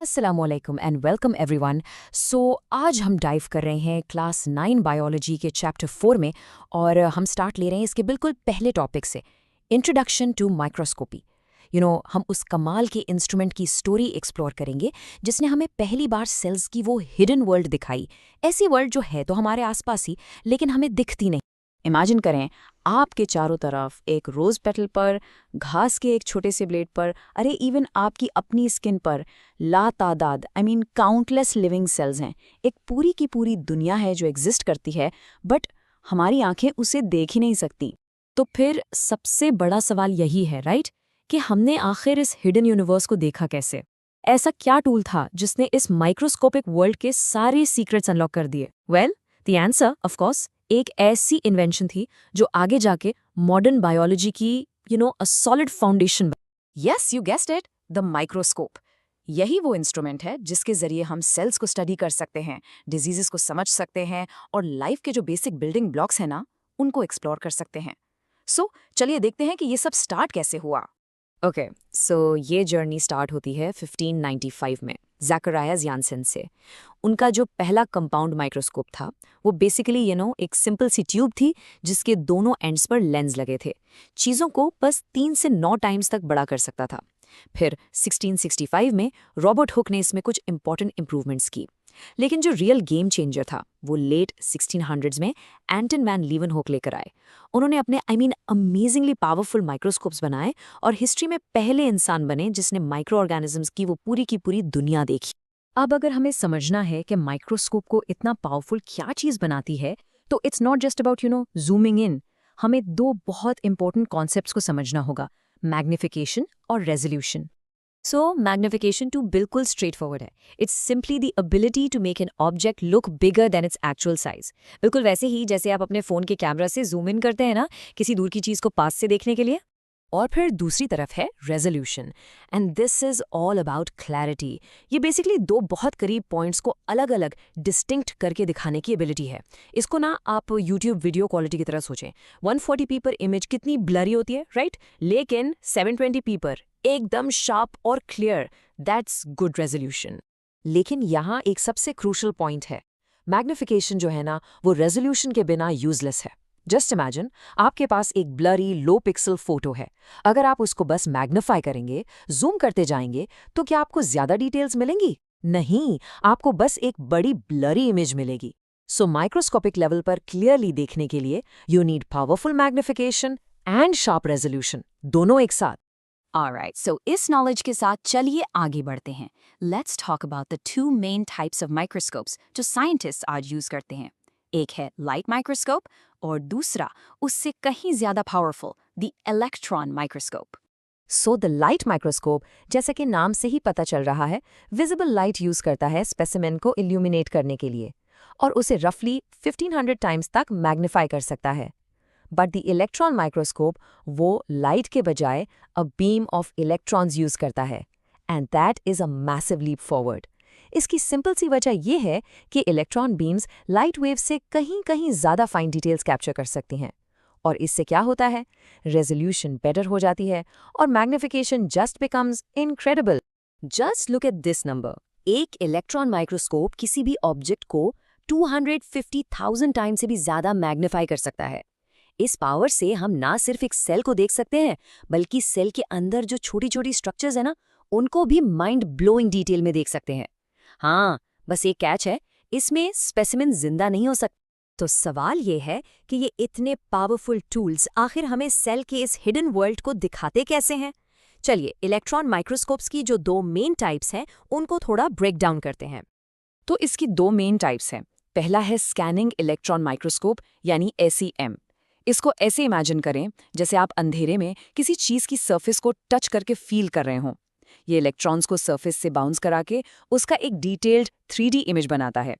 अस्सलामुअलैकुम and welcome everyone. आज हम डाइव कर रहे हैं क्लास 9 बायोलॉजी के चैप्टर 4 में। और हम स्टार्ट ले रहे हैं इसके बिल्कुल पहले टॉपिक से, इंट्रोडक्शन टू माइक्रोस्कोपी। हम उस कमाल के इंस्ट्रूमेंट की स्टोरी एक्सप्लोर करेंगे जिसने हमें पहली बार सेल्स की वो हिडन वर्ल्ड दिखाई। ऐसी वर्ल्ड जो है तो हमारे आसपास ही, लेकिन हमें दिखती नहीं। इमेजिन करें, आपके चारों तरफ एक रोज पेटल पर, घास के एक छोटे से ब्लेड पर, अरे इवन आपकी अपनी स्किन पर लातादाद काउंटलेस लिविंग सेल्स हैं। एक पूरी की पूरी दुनिया है जो एग्जिस्ट करती है, बट हमारी आंखें उसे देख ही नहीं सकती। तो फिर सबसे बड़ा सवाल यही है, राइट, कि हमने आखिर इस हिडन यूनिवर्स को देखा कैसे? ऐसा क्या टूल था जिसने इस माइक्रोस्कोपिक वर्ल्ड के सारे सीक्रेट्स अनलॉक कर दिए? Well, the answer of course एक ऐसी इन्वेंशन थी जो आगे जाके मॉडर्न बायोलॉजी की a solid foundation. Yes, you guessed it, the microscope. यही वो इंस्ट्रूमेंट है जिसके जरिए हम सेल्स को स्टडी कर सकते हैं, डिजीजेस को समझ सकते हैं और लाइफ के जो बेसिक बिल्डिंग ब्लॉक्स हैं ना, उनको एक्सप्लोर कर सकते हैं। चलिए देखते हैं कि ये सब स्टार्ट कैसे हुआ। ओके, ये जर्नी स्टार्ट होती है 1595 में ज़ैकरायस यानसेन से। उनका जो पहला कंपाउंड माइक्रोस्कोप था वो बेसिकली एक सिंपल सी ट्यूब थी जिसके दोनों एंड्स पर लेंस लगे थे। चीज़ों को बस 3 से 9 टाइम्स तक बड़ा कर सकता था। फिर 1665 में रॉबर्ट हुक ने इसमें कुछ इंपॉर्टेंट इंप्रूवमेंट्स की। लेकिन जो रियल गेम चेंजर था वो लेट 1600s में एंटन वैन लीवनहोक लेकर आए। उन्होंने अपने अमेजिंगली पावरफुल माइक्रोस्कोप्स बनाए और हिस्ट्री में पहले इंसान बने जिसने माइक्रो ऑर्गेनिजम्स की वो पूरी की पूरी दुनिया देखी। अब अगर हमें समझना है कि माइक्रोस्कोप को इतना पावरफुल क्या चीज़ बनाती है, तो it's not just about zooming इन। हमें दो बहुत इंपॉर्टेंट कॉन्सेप्ट्स को समझना होगा, मैग्निफिकेशन और रेजोल्यूशन। मैग्निफिकेशन टू बिल्कुल स्ट्रेट फॉरवर्ड है। It's simply the ability to make an object look bigger than its actual size. बिल्कुल वैसे ही जैसे आप अपने फ़ोन के कैमरा से जूम इन करते हैं ना, किसी दूर की चीज़ को पास से देखने के लिए। और फिर दूसरी तरफ है resolution, and this is all about clarity. ये बेसिकली दो बहुत करीब पॉइंट्स को अलग अलग डिस्टिंक्ट करके दिखाने की एबिलिटी है। इसको ना आप यूट्यूब वीडियो क्वालिटी की तरह सोचें। 140p पर इमेज कितनी ब्लरी होती है, राइट, लेकिन 720p पर एकदम शार्प और क्लियर। That's good resolution. लेकिन यहाँ एक सबसे क्रूशल पॉइंट है, मैग्निफिकेशन जो है ना वो रेजोल्यूशन के बिना यूजलेस है। जस्ट इमेजिन, आपके पास एक ब्लरी लो पिक्सल फोटो है। अगर आप उसको बस मैग्नीफाई करेंगे, जूम करते जाएंगे, तो क्या आपको ज्यादा डिटेल्स मिलेंगी? नहीं, आपको बस एक बड़ी ब्लरी इमेज मिलेगी। माइक्रोस्कोपिक लेवल पर क्लियरली देखने के लिए you need powerful magnification and sharp resolution, दोनों एक साथ। Alright, इस नॉलेज के साथ चलिए आगे बढ़ते हैं। Let's talk about the two main types of microscopes जो साइंटिस्ट आज यूज करते हैं। एक है लाइट माइक्रोस्कोप और दूसरा उससे कहीं ज्यादा powerful, the electron microscope. The light microscope, जैसा कि नाम से ही पता चल रहा है, विजिबल लाइट यूज करता है स्पेसिमेन को इल्यूमिनेट करने के लिए और उसे रफली 1500 टाइम्स तक मैग्नीफाई कर सकता है। बट द इलेक्ट्रॉन माइक्रोस्कोप वो लाइट के बजाय a beam of electrons use करता है, and that is a massive leap forward. इसकी सिंपल सी वजह यह है कि इलेक्ट्रॉन बीम्स लाइट वेव से कहीं कहीं ज़्यादा फाइन डिटेल्स कैप्चर कर सकती हैं, और इससे क्या होता है, रेजोल्यूशन बेटर हो जाती है और magnification just becomes incredible. Just look at this number. एक इलेक्ट्रॉन माइक्रोस्कोप किसी भी ऑब्जेक्ट को 250,000 टाइम से भी ज़्यादा मैग्नीफाई कर सकता है। इस पावर से हम ना सिर्फ एक सेल को देख सकते हैं, बल्कि सेल के अंदर जो छोटी छोटी स्ट्रक्चर्स है ना, उनको भी माइंड ब्लोइंग डिटेल में देख सकते हैं। हाँ, बस एक कैच है, इसमें स्पेसिमेन जिंदा नहीं हो सकता। तो सवाल ये है कि ये इतने पावरफुल टूल्स आखिर हमें सेल के इस हिडन वर्ल्ड को दिखाते कैसे हैं? चलिए इलेक्ट्रॉन माइक्रोस्कोप्स की जो दो मेन टाइप्स हैं उनको थोड़ा ब्रेक डाउन करते हैं। तो इसकी दो मेन टाइप्स हैं। पहला है स्कैनिंग इलेक्ट्रॉन माइक्रोस्कोप यानी SEM। इसको ऐसे इमेजिन करें जैसे आप अंधेरे में किसी चीज़ की सरफेस को टच करके फील कर रहे हों। ये इलेक्ट्रॉन्स को सरफेस से बाउंस करा के उसका एक डिटेल्ड 3D इमेज बनाता है।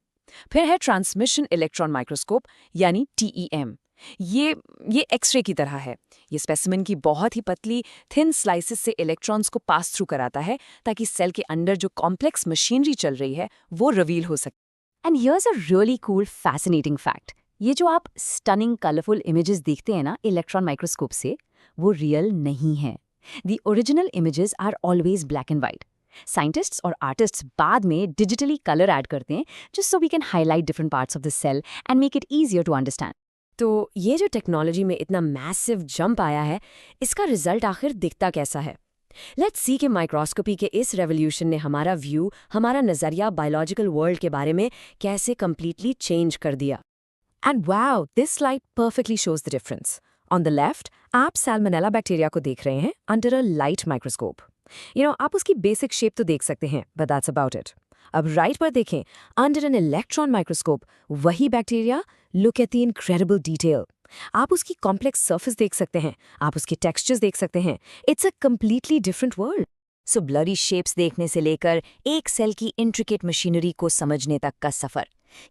फिर है ट्रांसमिशन इलेक्ट्रॉन माइक्रोस्कोप यानी TEM। ये एक्सरे की तरह है। ये स्पेसिमेन की बहुत ही पतली थिन स्लाइसेस से इलेक्ट्रॉन्स को पास थ्रू कराता है ताकि सेल के अंदर जो कॉम्प्लेक्स मशीनरी चल रही है वो रिवील हो सके। And here's a really cool fascinating fact, ये जो आप स्टनिंग कलरफुल इमेजेस देखते हैं ना इलेक्ट्रॉन माइक्रोस्कोप से, वो रियल नहीं है। The original images are always black and white. Scientists और आर्टिस्ट्स बाद में डिजिटली कलर ऐड करते हैं just so we can highlight different parts of the cell and make it easier to understand. तो ये जो टेक्नोलॉजी में इतना मैसिव जंप आया है, इसका रिजल्ट आखिर दिखता कैसा है? लेट्स सी कि माइक्रोस्कोपी के इस रेवोल्यूशन ने हमारा व्यू, हमारा नज़रिया बायोलॉजिकल वर्ल्ड के बारे में कैसे कंप्लीटली चेंज कर दिया। And wow, this slide perfectly shows the difference. On the left आप सैल्मोनेला बैक्टीरिया को देख रहे हैं अंडर अ लाइट माइक्रोस्कोप। आप उसकी बेसिक शेप तो देख सकते हैं, बट दैट्स अबाउट इट। अब राइट पर देखें अंडर एन इलेक्ट्रॉन माइक्रोस्कोप, वही bacteria, look at the incredible detail. आप उसकी कॉम्प्लेक्स सरफेस देख सकते हैं, आप उसके टेक्सचर्स देख सकते हैं। It's a completely different world. So blurry shapes देखने से लेकर एक सेल की इंट्रिकेट मशीनरी को समझने तक का सफर,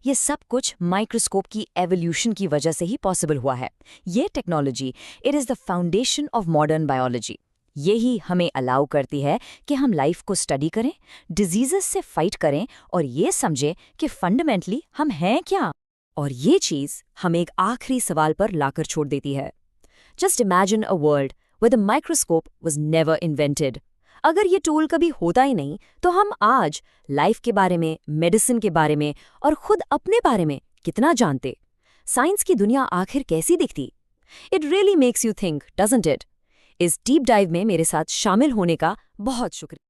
ये सब कुछ माइक्रोस्कोप की एवोल्यूशन की वजह से ही पॉसिबल हुआ है। ये technology, it is the foundation of modern biology. यही हमें अलाउ करती है कि हम लाइफ को स्टडी करें, डिजीजेस से फाइट करें और ये समझें कि फंडामेंटली हम हैं क्या। और ये चीज़ हमें एक आखिरी सवाल पर लाकर छोड़ देती है। Just imagine a world where the microscope was never invented. अगर ये टूल कभी होता ही नहीं तो हम आज लाइफ के बारे में, मेडिसिन के बारे में और खुद अपने बारे में कितना जानते? साइंस की दुनिया आखिर कैसी दिखती? It really makes you think, doesn't it? इस डीप डाइव में मेरे साथ शामिल होने का बहुत शुक्रिया।